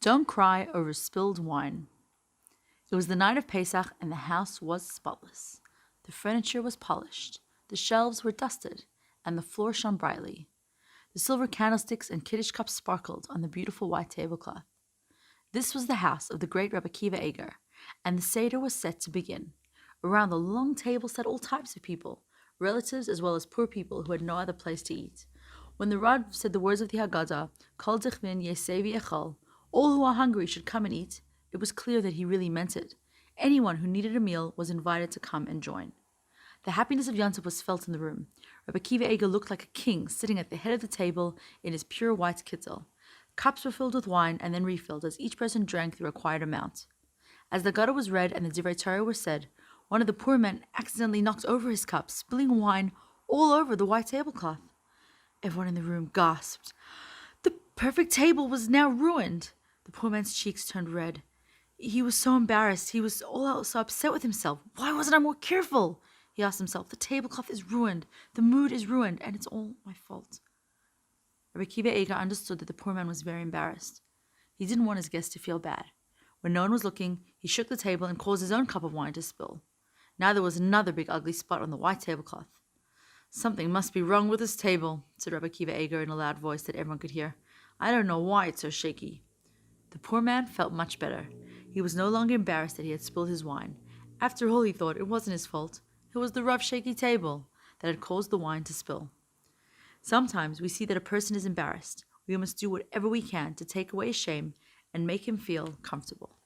Don't cry over spilled wine. It was the night of Pesach, and the house was spotless. The furniture was polished, the shelves were dusted, and the floor shone brightly. The silver candlesticks and Kiddush cups sparkled on the beautiful white tablecloth. This was the house of the great Rabbi Akiva Eger, and the Seder was set to begin. Around the long table sat all types of people, relatives as well as poor people who had no other place to eat. When the Rav said the words of the Haggadah, Kol Zichvin Yesevi Echol, all who are hungry should come and eat, it was clear that he really meant it. Anyone who needed a meal was invited to come and join. The happiness of Yontif was felt in the room. Rabbi Akiva Eger looked like a king sitting at the head of the table in his pure white kittel. Cups were filled with wine and then refilled as each person drank the required amount. As the Gada was read and the Divrei Torah were said, one of the poor men accidentally knocked over his cup, spilling wine all over the white tablecloth. Everyone in the room gasped. The perfect table was now ruined. The poor man's cheeks turned red. He was so embarrassed. He was all so upset with himself. Why wasn't I more careful? He asked himself. The tablecloth is ruined. The mood is ruined, and it's all my fault. Rabbi Akiva Eger understood that the poor man was very embarrassed. He didn't want his guests to feel bad. When no one was looking, he shook the table and caused his own cup of wine to spill. Now there was another big ugly spot on the white tablecloth. Something must be wrong with this table, said Rabbi Akiva Eger in a loud voice that everyone could hear. I don't know why it's so shaky. The poor man felt much better. He was no longer embarrassed that he had spilled his wine. After all, he thought, it wasn't his fault. It was the rough, shaky table that had caused the wine to spill. Sometimes we see that a person is embarrassed. We must do whatever we can to take away his shame and make him feel comfortable.